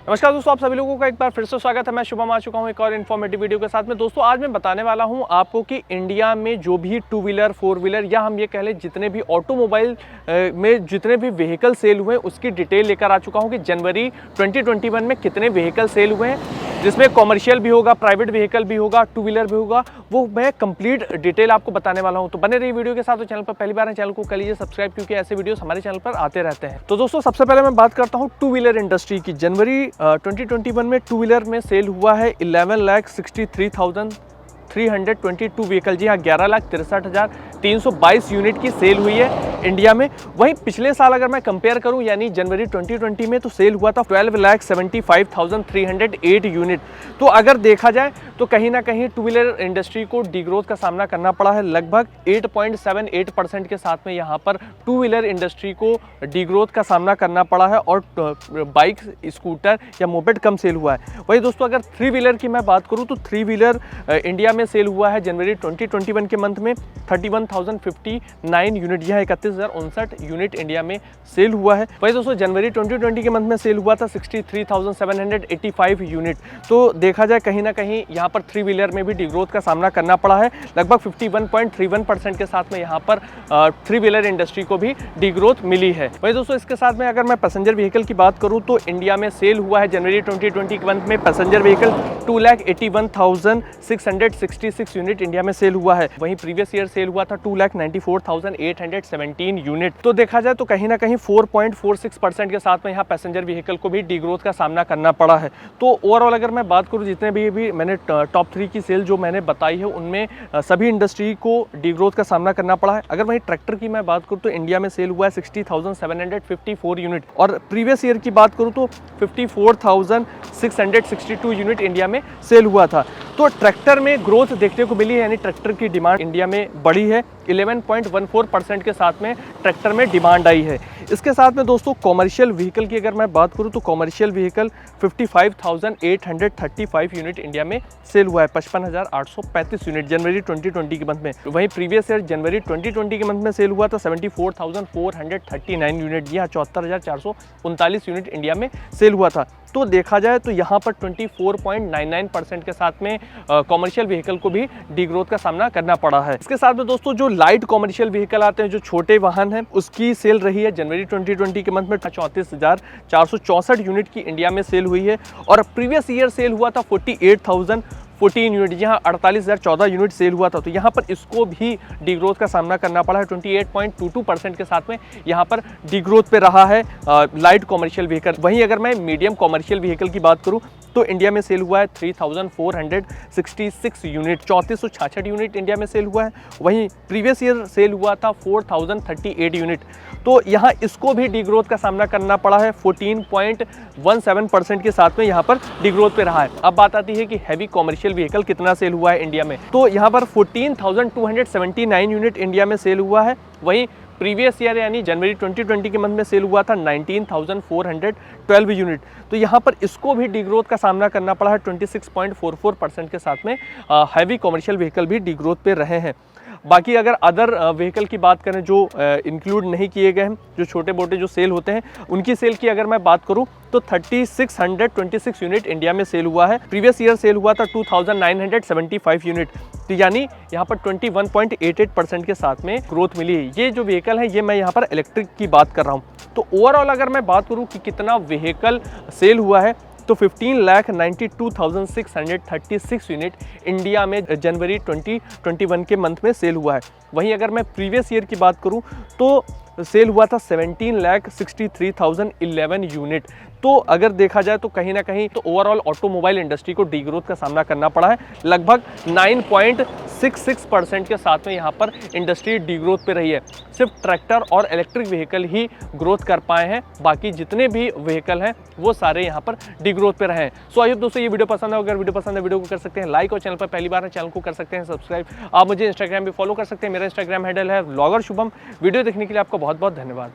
नमस्कार दोस्तों, आप सभी लोगों का एक बार फिर से स्वागत है। मैं शुभम आ चुका हूं एक और इन्फॉर्मेटिव वीडियो के साथ में। दोस्तों आज मैं बताने वाला हूं आपको कि इंडिया में जो भी टू व्हीलर, फोर व्हीलर या हम ये कह लें जितने भी ऑटोमोबाइल में जितने भी व्हीकल सेल हुए हैं उसकी डिटेल लेकर आ चुका हूं कि जनवरी 2021 में कितने व्हीकल सेल हुए हैं, जिसमें कॉमर्शियल भी होगा, प्राइवेट व्हीकल भी होगा, टू व्हीलर भी होगा, वो मैं कंप्लीट डिटेल आपको बताने वाला हूं। तो बने रहिए वीडियो के साथ। तो चैनल पर पहली बार है, चैनल को कर लीजिए सब्सक्राइब, क्योंकि ऐसे वीडियोस हमारे चैनल पर आते रहते हैं। तो दोस्तों सबसे पहले मैं बात करता हूं टू व्हीलर इंडस्ट्री की। जनवरी 2021 में टू व्हीलर में सेल हुआ है 11,63,322 व्हीकल। जी हाँ, 11,63,322 यूनिट की सेल हुई है इंडिया में। वहीं पिछले साल अगर मैं कंपेयर करूं यानी जनवरी 2020 में तो सेल हुआ था 12,75,308 यूनिट। तो अगर देखा जाए तो कहीं ना कहीं टू व्हीलर इंडस्ट्री को डीग्रोथ का सामना करना पड़ा है। लगभग 8.78% के साथ में यहाँ पर टू व्हीलर इंडस्ट्री को डीग्रोथ का सामना करना पड़ा है और बाइक, स्कूटर या मोपेड कम सेल हुआ है। वही दोस्तों अगर थ्री व्हीलर की मैं बात करूँ तो थ्री व्हीलर इंडिया में सेल हुआ है जनवरी 2021 के मंथ में 31,059 यूनिट। यह 31,059 यूनिट इंडिया में सेल हुआ है। वही दोस्तों जनवरी 2020 के मंथ में सेल हुआ था 63,785 यूनिट। तो देखा जाए कहीं ना कहीं यहाँ पर थ्री व्हीलर में भी डिग्रोथ का सामना करना पड़ा है। लगभग 51.31% के साथ में यहाँ पर थ्री व्हीलर इंडस्ट्री को भी डिग्रोथ मिली है। वही दोस्तों इसके साथ में अगर मैं पैसेंजर व्हीकल की बात करूँ तो इंडिया में सेल हुआ है जनवरी 2020 के मंथ में पैसेंजर व्हीकल 2,81,666 यूनिट इंडिया में सेल हुआ है। वहीं प्रीवियस ईयर सेल हुआ था 2,94,817 यूनिट। तो देखा जाए तो कहीं ना कहीं 4.46% के साथ में यहाँ पैसेंजर व्हीकल को भी डिग्रोथ का सामना करना पड़ा है। तो ओवरऑल अगर मैं बात करूँ जितने भी मैंने टॉप 3 की सेल जो मैंने बताई है उनमें सभी इंडस्ट्री को डिग्रोथ का सामना करना पड़ा है। अगर वहीं ट्रैक्टर की मैं बात करूँ तो इंडिया में सेल हुआ है 60,754 यूनिट और प्रीवियस ईयर की बात करूँ तो 54,662 यूनिट इंडिया में सेल हुआ था। तो ट्रैक्टर में ग्रोथ देखने को मिली है, यानी ट्रैक्टर की डिमांड इंडिया में बढ़ी है। 11.14% के साथ में ट्रैक्टर में डिमांड आई है। इसके साथ में दोस्तों कॉमर्शियल व्हीकल की अगर मैं बात करूं तो कॉमर्शियल व्हीकल 55,835 यूनिट इंडिया में सेल हुआ है। 55,835 यूनिट जनवरी 2020 के मंथ में। वहीं प्रीवियस ईयर जनवरी 2020 के मंथ में सेल हुआ था 74,439 यूनिट। यह 74,439 यूनिट इंडिया में सेल हुआ था। तो देखा जाए तो यहाँ पर 24.99% के साथ में कॉमर्शियल व्हीकल को भी डिग्रोथ का सामना करना पड़ा है। इसके साथ में दोस्तों जो लाइट कॉमर्शियल व्हीकल आते हैं, जो छोटे वाहन हैं, उसकी सेल रही है जनवरी 2020 के मंथ में 34,464 यूनिट की इंडिया में सेल हुई है और प्रीवियस ईयर सेल हुआ था 48,014 यूनिट। यहाँ 48,014 यूनिट सेल हुआ था। तो यहाँ पर इसको भी डिग्रोथ का सामना करना पड़ा है। 28.22% के साथ में यहाँ पर डिग्रोथ पे रहा है लाइट कॉमर्शियल व्हीकल। वहीं अगर मैं मीडियम कॉमर्शियल व्हीकल की बात करूँ तो इंडिया में सेल हुआ है 3,466 यूनिट। 3466 यूनिट इंडिया में सेल हुआ है। वहीं प्रीवियस ईयर सेल हुआ था 4,038 यूनिट। तो यहाँ इसको भी डिग्रोथ का सामना करना पड़ा है। 14.17% के साथ में यहाँ पर डिग्रोथ पे रहा है। अब बात आती है कि हैवी कॉमर्शियल व्हीकल कितना सेल हुआ है इंडिया में। तो यहाँ पर 14,279 यूनिट इंडिया में सेल हुआ है। वहीं प्रीवियस ईयर यानी जनवरी 2020 के मंथ में सेल हुआ था 19,412 यूनिट। तो यहाँ पर इसको भी डिग्रोथ का सामना करना पड़ा है। 26.44% के साथ में हैवी कॉमर्शियल व्हीकल भी डिग्रोथ पे रहे हैं। बाकी अगर अदर व्हीकल की बात करें जो इंक्लूड नहीं किए गए हैं, जो छोटे मोटे जो सेल होते हैं, उनकी सेल की अगर मैं बात करूं तो 3,626 यूनिट इंडिया में सेल हुआ है। प्रीवियस ईयर सेल हुआ था 2,975 यूनिट। तो यानी यहाँ पर 21.88% के साथ में ग्रोथ मिली है। ये जो व्हीकल है ये मैं यहाँ पर इलेक्ट्रिक की बात कर रहा हूँ। तो ओवरऑल अगर मैं बात करूँ कि कितना व्हीकल सेल हुआ है तो 15,92,636 यूनिट इंडिया में जनवरी 2021 के मंथ में सेल हुआ है। वहीं अगर मैं प्रीवियस ईयर की बात करूं तो सेल हुआ था 17,63,011 यूनिट। तो अगर देखा जाए तो कहीं ना कहीं तो ओवरऑल ऑटोमोबाइल इंडस्ट्री को डिग्रोथ का सामना करना पड़ा है। लगभग 9.66% के साथ में यहाँ पर इंडस्ट्री डिग्रोथ पे रही है। सिर्फ ट्रैक्टर और इलेक्ट्रिक व्हीकल ही ग्रोथ कर पाए हैं, बाकी जितने भी व्हीकल हैं वो सारे यहाँ पर डिग्रोथ पे रहे हैं। सो आई होप दोस्तों ये वीडियो पसंद है। अगर वीडियो पसंद है वीडियो को कर सकते हैं लाइक और चैनल पर पहली बार है चैनल को कर सकते हैं सब्सक्राइब। आप मुझे इंस्टाग्राम पे फॉलो कर सकते हैं। मेरा इंस्टाग्राम हैंडल है व्लॉगर शुभम। वीडियो देखने के लिए आपको बहुत बहुत धन्यवाद।